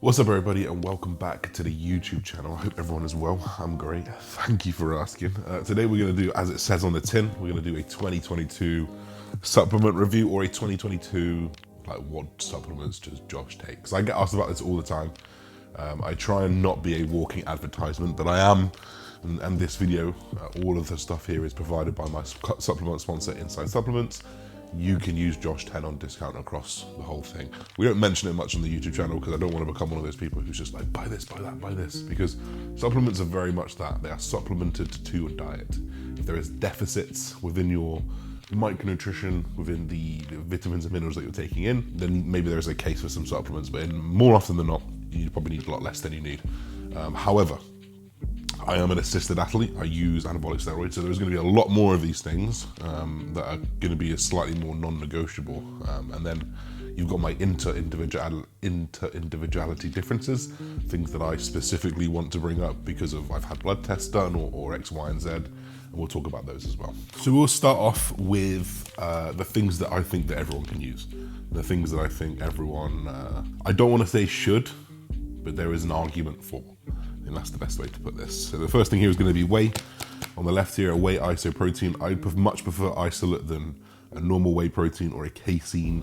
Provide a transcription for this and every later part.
What's up everybody and welcome back to the YouTube channel. I hope everyone is well. I'm great. Thank you for asking. Today we're going to do, as it says on the tin, we're going to do a 2022 supplement review or a 2022, like what supplements does Josh take? Because I get asked about this all the time. I try and not be a walking advertisement, but I am. And this video, all of the stuff here is provided by my supplement sponsor, Inside Supplements. You can use Josh 10 on discount across the whole thing. We don't mention it much on the YouTube channel because I don't want to become one of those people who's just like, buy this, buy that, buy this. Because supplements are very much that. They are supplemented to your diet. If there is deficits within your micronutrition, within the vitamins and minerals that you're taking in, then maybe there's a case for some supplements. But more often than not, you probably need a lot less than you need. However, I am an assisted athlete. I use anabolic steroids, so there's going to be a lot more of these things that are going to be a slightly more non-negotiable. And then you've got my inter-individuality differences, things that I specifically want to bring up because of I've had blood tests done or X, Y, and Z, and we'll talk about those as well. So we'll start off with the things that I think that everyone can use, the things that I think everyone, I don't want to say should, but there is an argument for. And that's the best way to put this. So the first thing here is going to be whey. On the left here, a whey isoprotein. I'd much prefer isolate than a normal whey protein or a casein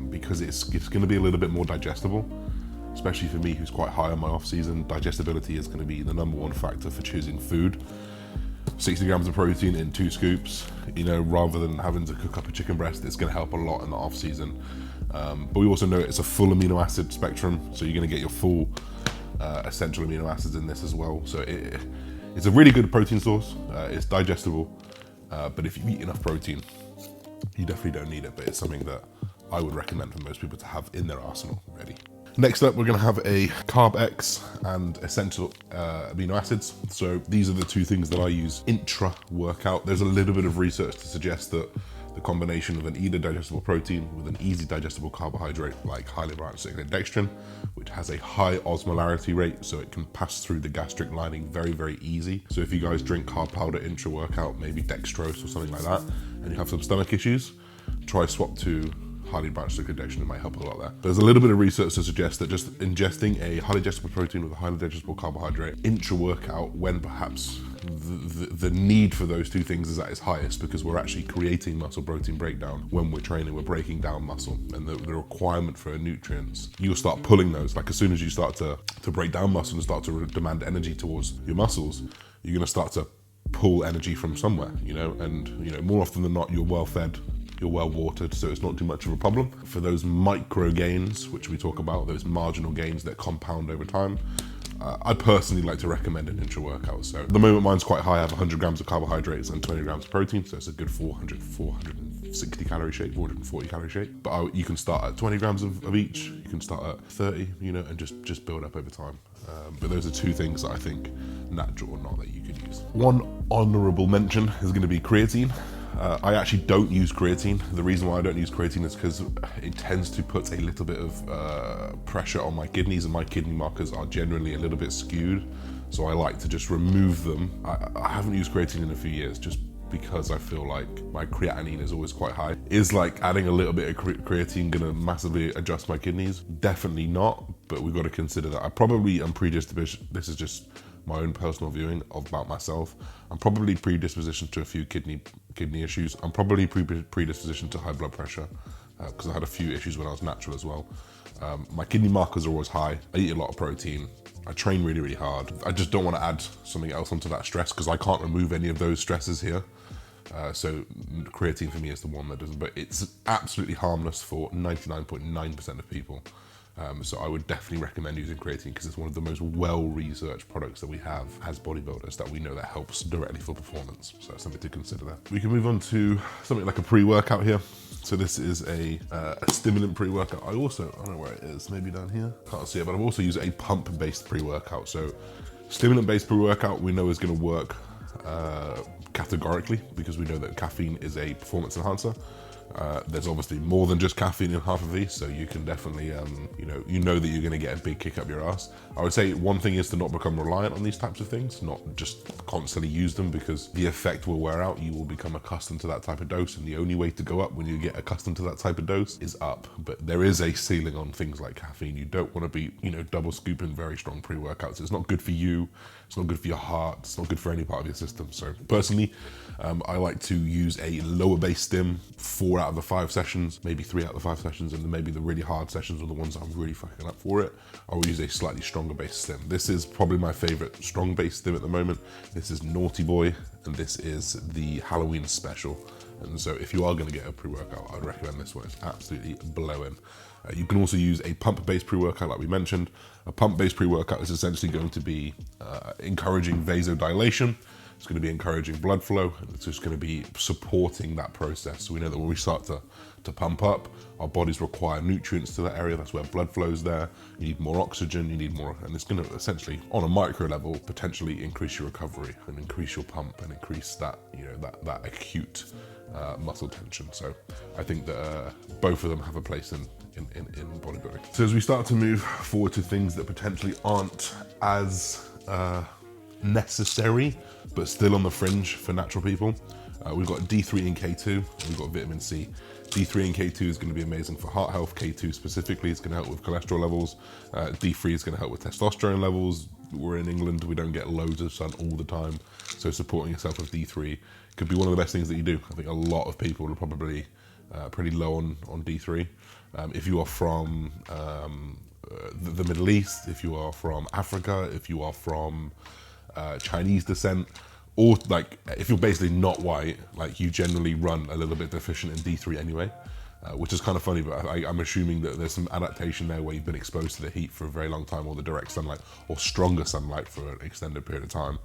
because it's going to be a little bit more digestible, especially for me who's quite high on my off season. Digestibility is going to be the number one factor for choosing food. 60 grams of protein in 2 scoops, rather than having to cook up a chicken breast, it's going to help a lot in the off season. But we also know it's a full amino acid spectrum, so you're going to get your full essential amino acids in this as well. So it's a really good protein source. It's digestible, but if you eat enough protein, you definitely don't need it, but it's something that I would recommend for most people to have in their arsenal ready. Next up, we're going to have a Carb X and essential amino acids. So these are the two things that I use intra-workout. There's a little bit of research to suggest that the combination of an easy digestible protein with an easy digestible carbohydrate like highly branched cyclic dextrin, which has a high osmolarity rate, so it can pass through the gastric lining very, very easy. So if you guys drink carb powder intra-workout, maybe dextrose or something like that, and you have some stomach issues, try swap to highly branched cyclic dextrin. It might help a lot there. There's a little bit of research to suggest that just ingesting a highly digestible protein with a highly digestible carbohydrate intra-workout, when perhaps the need for those two things is at its highest, because we're actually creating muscle protein breakdown when we're training. We're breaking down muscle, and the requirement for nutrients, you'll start pulling those. Like as soon as you start to break down muscle and start to demand energy towards your muscles, you're going to start to pull energy from somewhere, and more often than not, you're well fed, you're well watered, so it's not too much of a problem. For those micro gains, which we talk about, those marginal gains that compound over time, I personally like to recommend an intra-workout. So at the moment mine's quite high. I have 100 grams of carbohydrates and 20 grams of protein, so it's a good 460 calorie shake, 440 calorie shake. But you can start at 20 grams of each, you can start at 30, and just build up over time. But those are two things that I think, natural or not, that you could use. One honorable mention is going to be creatine. I actually don't use creatine. The reason why I don't use creatine is because it tends to put a little bit of pressure on my kidneys, and my kidney markers are generally a little bit skewed. So I like to just remove them. I haven't used creatine in a few years just because I feel like my creatinine is always quite high. Is like adding a little bit of creatine gonna massively adjust my kidneys? Definitely not, but we've got to consider that. I probably am predisposed, this is just my own personal viewing about myself. I'm probably predispositioned to a few kidney issues. I'm probably predispositioned to high blood pressure because I had a few issues when I was natural as well. My kidney markers are always high. I eat a lot of protein. I train really, really hard. I just don't want to add something else onto that stress because I can't remove any of those stresses here. So creatine for me is the one that doesn't, but it's absolutely harmless for 99.9% of people. So I would definitely recommend using creatine because it's one of the most well-researched products that we have as bodybuilders that we know that helps directly for performance. So that's something to consider there. We can move on to something like a pre-workout here. So this is a stimulant pre-workout. I don't know where it is, maybe down here. Can't see it, but I've also used a pump-based pre-workout. So stimulant-based pre-workout we know is going to work categorically because we know that caffeine is a performance enhancer. There's obviously more than just caffeine in half of these, so you can definitely, you know that you're going to get a big kick up your ass. I would say one thing is to not become reliant on these types of things, not just constantly use them, because the effect will wear out. You will become accustomed to that type of dose, and the only way to go up when you get accustomed to that type of dose is up. But there is a ceiling on things like caffeine. You don't want to be, double scooping very strong pre-workouts. It's not good for you. It's not good for your heart. It's not good for any part of your system. So personally, I like to use a lower base stim 4 out of the 5 sessions, maybe 3 out of the 5 sessions, and then maybe the really hard sessions are the ones I'm really fucking up for it. I will use a slightly stronger base stim. This is probably my favorite strong base stim at the moment. This is Naughty Boy, and this is the Halloween special. And so if you are going to get a pre-workout, I'd recommend this one. It's absolutely blowing. You can also use a pump-based pre-workout like we mentioned. A pump-based pre-workout is essentially going to be encouraging vasodilation. It's going to be encouraging blood flow. It's just going to be supporting that process. So we know that when we start to pump up, our bodies require nutrients to that area. That's where blood flows there. You need more oxygen, you need more, and it's going to essentially, on a micro level, potentially increase your recovery and increase your pump and increase that, that acute muscle tension. So I think that both of them have a place in bodybuilding. So as we start to move forward to things that potentially aren't as necessary, but still on the fringe for natural people, we've got D3 and K2, we've got vitamin C. D3 and K2 is going to be amazing for heart health. K2 specifically is going to help with cholesterol levels. D3 is going to help with testosterone levels. We're in England, we don't get loads of sun all the time, so supporting yourself with D3 could be one of the best things that you do. I think a lot of people are probably pretty low on D3. If you are from the Middle East, if you are from Africa, if you are from Chinese descent, or like if you're basically not white, like you generally run a little bit deficient in D3 anyway, which is kind of funny, but I'm assuming that there's some adaptation there where you've been exposed to the heat for a very long time, or the direct sunlight, or stronger sunlight for an extended period of time,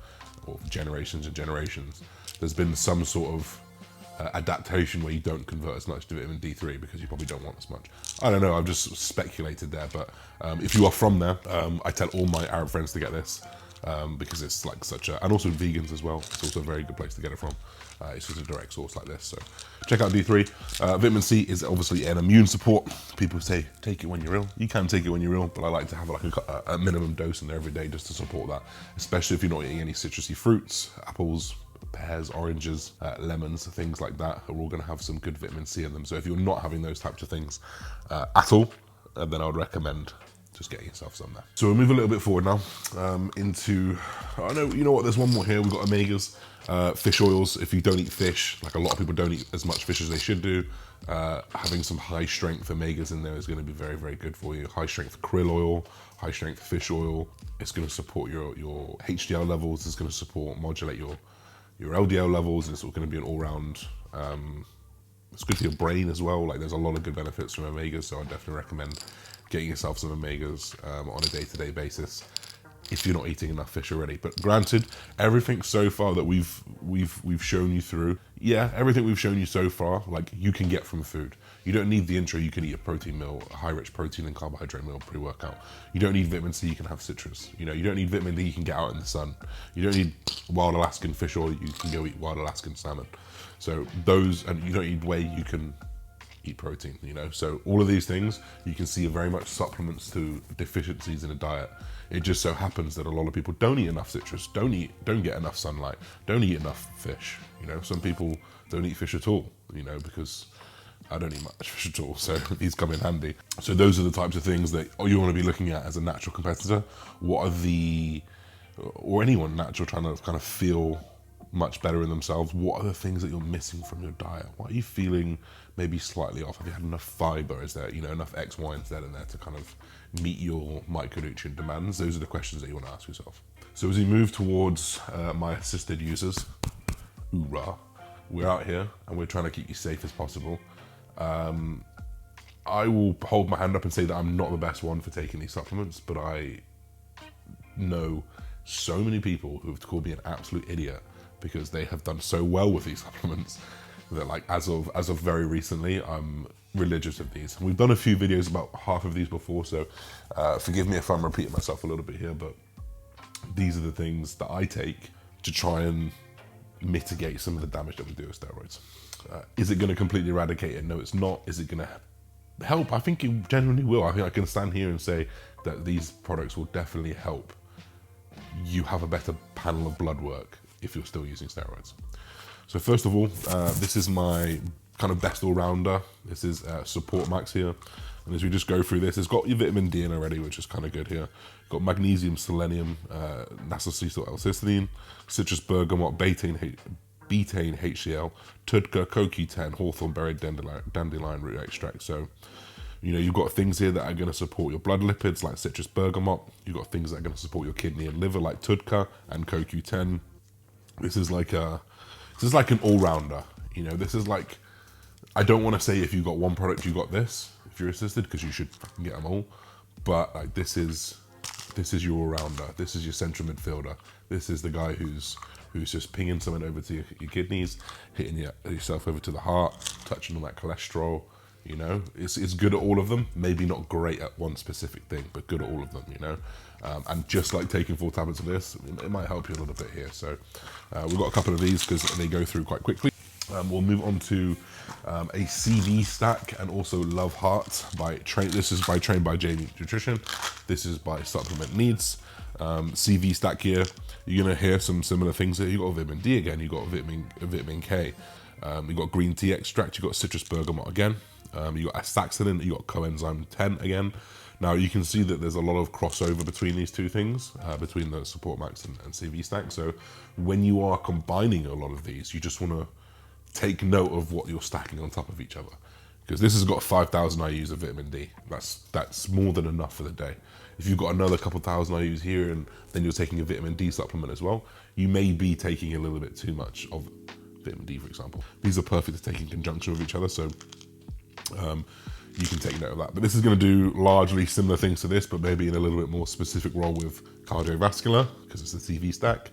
or generations and generations. There's been some sort of adaptation where you don't convert as much to vitamin D3 because you probably don't want as much. I don't know, I've just speculated there, but if you are from there, I tell all my Arab friends to get this. Because it's like such a, and also vegans as well, it's also a very good place to get it from. It's just a direct source like this, so check out D3. Vitamin C is obviously an immune support. People say take it when you're ill. You can take it when you're ill, but I like to have like a minimum dose in there every day just to support that, especially if you're not eating any citrusy fruits, apples, pears, oranges, lemons, things like that are all going to have some good vitamin C in them. So if you're not having those types of things at all, then I would recommend just getting yourself some there. So we'll move a little bit forward now into, you know what, there's one more here. We've got omegas, fish oils. If you don't eat fish, like a lot of people don't eat as much fish as they should do, having some high strength omegas in there is going to be very, very good for you. High strength krill oil, high strength fish oil. It's going to support your HDL levels. It's going to modulate your LDL levels. And it's going to be an all-round, it's good for your brain as well. Like there's a lot of good benefits from omegas, so I definitely recommend getting yourself some omegas on a day-to-day basis if you're not eating enough fish already. But granted, everything so far that we've shown you through, everything we've shown you so far, like you can get from food. You don't need the intro. You can eat a protein meal, a high-rich protein and carbohydrate meal pre-workout. You don't need vitamin C. You can have citrus. You don't need vitamin D. You can get out in the sun. You don't need wild Alaskan fish oil. You can go eat wild Alaskan salmon. So those, and you don't need whey. You can eat protein, so all of these things you can see are very much supplements to deficiencies in a diet. It just so happens that a lot of people don't eat enough citrus, don't get enough sunlight, don't eat enough fish. Some people don't eat fish at all, because I don't eat much fish at all, so these come in handy. So those are the types of things that you want to be looking at as a natural competitor. What are or anyone natural trying to kind of feel much better in themselves, what are the things that you're missing from your diet? What are you feeling maybe slightly off? Have you had enough fiber? Is there enough X, Y, and Z in there to kind of meet your micronutrient demands? Those are the questions that you want to ask yourself. So as we move towards my assisted users, hoorah, we're out here and we're trying to keep you safe as possible. I will hold my hand up and say that I'm not the best one for taking these supplements, but I know so many people who have called me an absolute idiot because they have done so well with these supplements that, like, as of very recently, I'm religious of these. We've done a few videos about half of these before, so forgive me if I'm repeating myself a little bit here, but these are the things that I take to try and mitigate some of the damage that we do with steroids. Is it going to completely eradicate it? No, it's not. Is it going to help? I think it genuinely will. I think I can stand here and say that these products will definitely help you have a better panel of blood work if you're still using steroids. So first of all, this is my kind of best all-rounder. This is Support Max here. And as we just go through this, it's got your vitamin D in already, which is kind of good here. Got magnesium, selenium, N-acetyl L-cysteine, citrus bergamot, betaine HCl, TUDCA, CoQ10, hawthorn berry, dandelion root extract. So, you know, you've got things here that are going to support your blood lipids like citrus bergamot. You've got things that are going to support your kidney and liver like TUDCA and CoQ10. This is like an all-rounder. You know, this is like, I don't want to say if you've got one product, you got this, if you're assisted, because you should fucking get them all. But like, this is your all-rounder. This is your central midfielder. This is the guy who's just pinging something over to your kidneys, hitting yourself over to the heart, touching on that cholesterol. You know, it's good at all of them. Maybe not great at one specific thing, but good at all of them, you know. And just like taking 4 tablets of this, it might help you a little bit here. So we've got a couple of these because they go through quite quickly. We'll move on to a CV stack and also Love Heart by Train. This is by Train by Jamie Nutrition. This is by Supplement Needs. CV stack here. You're gonna hear some similar things here. You got vitamin D again. You got vitamin K. You got green tea extract. You got citrus bergamot again. You got astaxanthin. You got coenzyme 10 again. Now you can see that there's a lot of crossover between these two things, between the Support Max and CV stack. So when you are combining a lot of these, you just want to take note of what you're stacking on top of each other, because this has got 5,000 IUs of vitamin D. That's more than enough for the day. If you've got another couple thousand IUs here and then you're taking a vitamin D supplement as well, you may be taking a little bit too much of vitamin D, for example. These are perfect to take in conjunction with each other, so you can take note of that. But this is going to do largely similar things to this, but maybe in a little bit more specific role with cardiovascular, because it's the CV stack.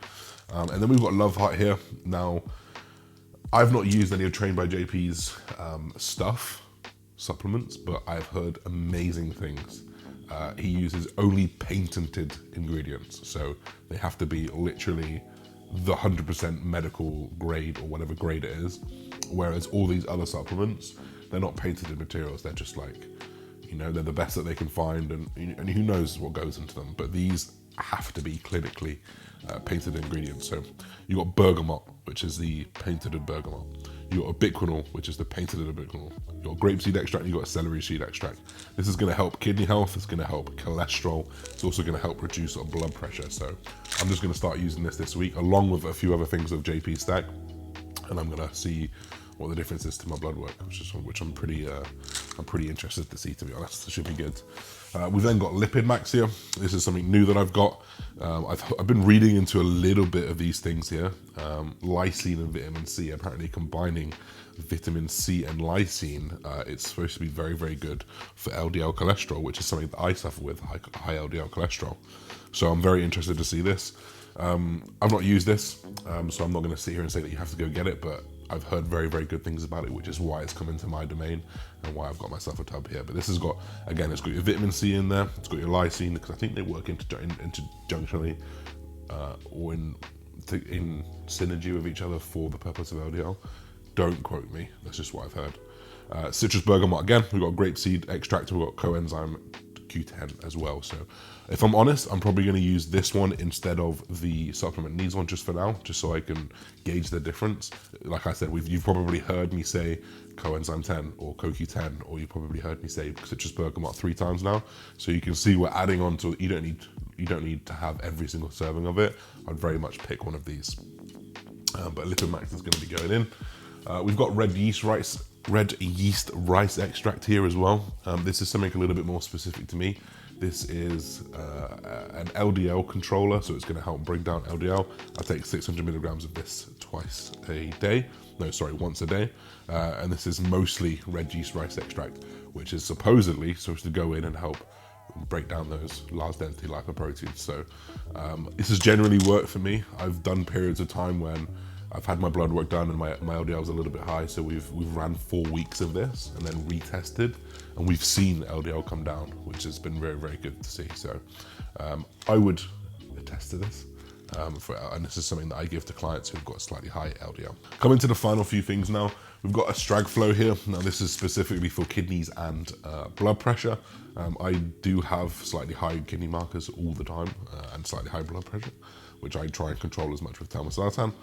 And then we've got Love Heart here. Now, I've not used any of Trained by JP's supplements, but I've heard amazing things. He uses only patented ingredients, so they have to be literally the 100% medical grade or whatever grade it is, whereas all these other supplements, they're not patented materials. They're just like, you know, they're the best that they can find, and who knows what goes into them, but these have to be clinically painted ingredients. So you got bergamot, which is the painted bergamot. You got ubiquinol, which is the painted ubiquinol. You got grapeseed extract. You got celery seed extract. This is going to help kidney health. It's going to help cholesterol. It's also going to help reduce blood pressure. So I'm just going to start using this week, along with a few other things of JP stack, and I'm going to see what the difference is to my blood work, which I'm pretty interested to see, to be honest. It should be good. We've then got Lipid Max here. This is something new that I've got. I've been reading into a little bit of these things here. Lysine and vitamin C, apparently combining vitamin C and lysine, it's supposed to be very, very good for LDL cholesterol, which is something that I suffer with, high LDL cholesterol. So I'm very interested to see this. I've not used this, so I'm not going to sit here and say that you have to go get it, but I've heard very, very good things about it, which is why it's come into my domain and why I've got myself a tub here. But this has got, again, it's got your vitamin C in there, it's got your lysine, because I think they work interjunctionally or in synergy with each other for the purpose of LDL. Don't quote me, that's just what I've heard. Citrus bergamot, again, we've got grapeseed extract, we've got coenzyme Q10 as well. So if I'm honest, I'm probably going to use this one instead of the Supplement Needs one just for now, just so I can gauge the difference. Like I said, you've probably heard me say coenzyme 10 or CoQ10, or you've probably heard me say citrus bergamot 3 times now. So you can see we're adding on to, you don't need to have every single serving of it. I'd very much pick one of these. But Lipid Max is going to be going in. We've got red yeast rice extract here as well. This is something a little bit more specific to me. This is an LDL controller, so it's going to help bring down LDL. I take 600 milligrams of this once a day. And this is mostly red yeast rice extract, which is supposedly supposed to go in and help break down those large density lipoproteins. So this has generally worked for me. I've done periods of time when I've had my blood work done and my LDL is a little bit high, so we've ran 4 weeks of this and then retested, and we've seen LDL come down, which has been very, very good to see. So I would attest to this, and this is something that I give to clients who've got slightly high LDL. Coming to the final few things now, We've got a strag flow here. Now this is specifically for kidneys and blood pressure. I do have slightly high kidney markers all the time and slightly high blood pressure, which I try and control as much with telmisartan.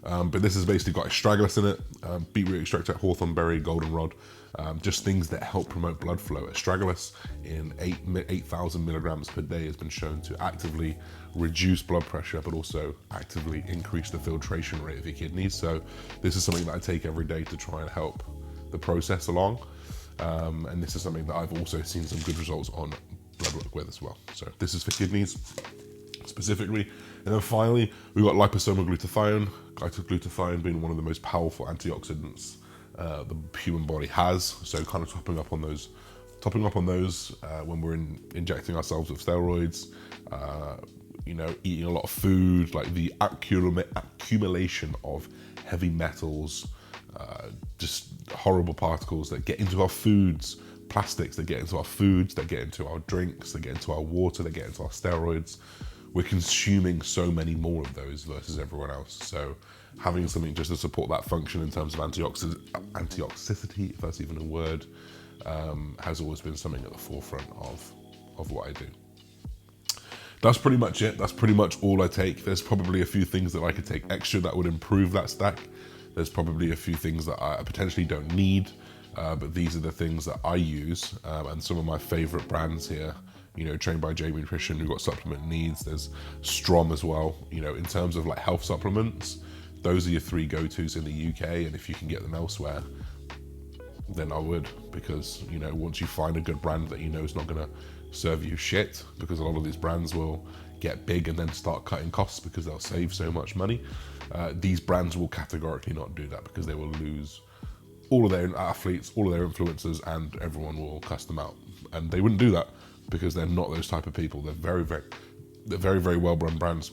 But this has basically got astragalus in it, beetroot extract, hawthorn berry, goldenrod, just things that help promote blood flow. Astragalus in 8,000 milligrams per day has been shown to actively reduce blood pressure, but also actively increase the filtration rate of your kidneys. So this is something that I take every day to try and help the process along. And this is something that I've also seen some good results on blood work with as well. So this is for kidneys specifically. And then finally, we've got liposomal glutathione. Glutathione being one of the most powerful antioxidants the human body has. So kind of topping up on those when we're injecting ourselves with steroids, you know, eating a lot of food, like the accumulation of heavy metals, just horrible particles that get into our foods, plastics that get into our foods, that get into our drinks, that get into our water, that get into our steroids. We're consuming so many more of those versus everyone else. So having something just to support that function in terms of antioxicity, if that's even a word, has always been something at the forefront of what I do. That's pretty much it. That's pretty much all I take. There's probably a few things that I could take extra that would improve that stack. There's probably a few things that I potentially don't need, but these are the things that I use. And some of my favorite brands here, you know, trained by Jamie Nutrition, who've got supplement needs. There's Strom as well. You know, in terms of like health supplements, those are your 3 go-tos in the UK. And if you can get them elsewhere, then I would, because, you know, once you find a good brand that you know is not going to serve you shit, because a lot of these brands will get big and then start cutting costs because they'll save so much money. These brands will categorically not do that, because they will lose all of their athletes, all of their influencers, and everyone will cuss them out. And they wouldn't do that because they're not those type of people. They're very well-run brands,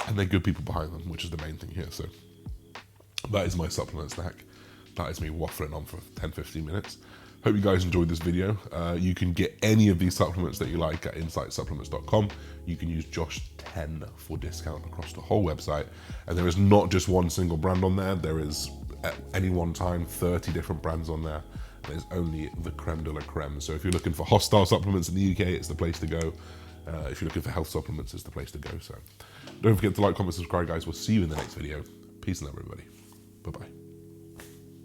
and they're good people behind them, which is the main thing here. So that is my supplement snack. That is me waffling on for 10-15 minutes. Hope you guys enjoyed this video. You can get any of these supplements that you like at insightsupplements.com. You can use Josh10 for discount across the whole website. And there is not just one single brand on there. There is, at any one time, 30 different brands on there. There's only the creme de la creme. So if you're looking for hostile supplements in the UK, it's the place to go. If you're looking for health supplements, it's the place to go. So don't forget to like, comment, subscribe, guys. We'll see you in the next video. Peace and love, everybody. Bye-bye.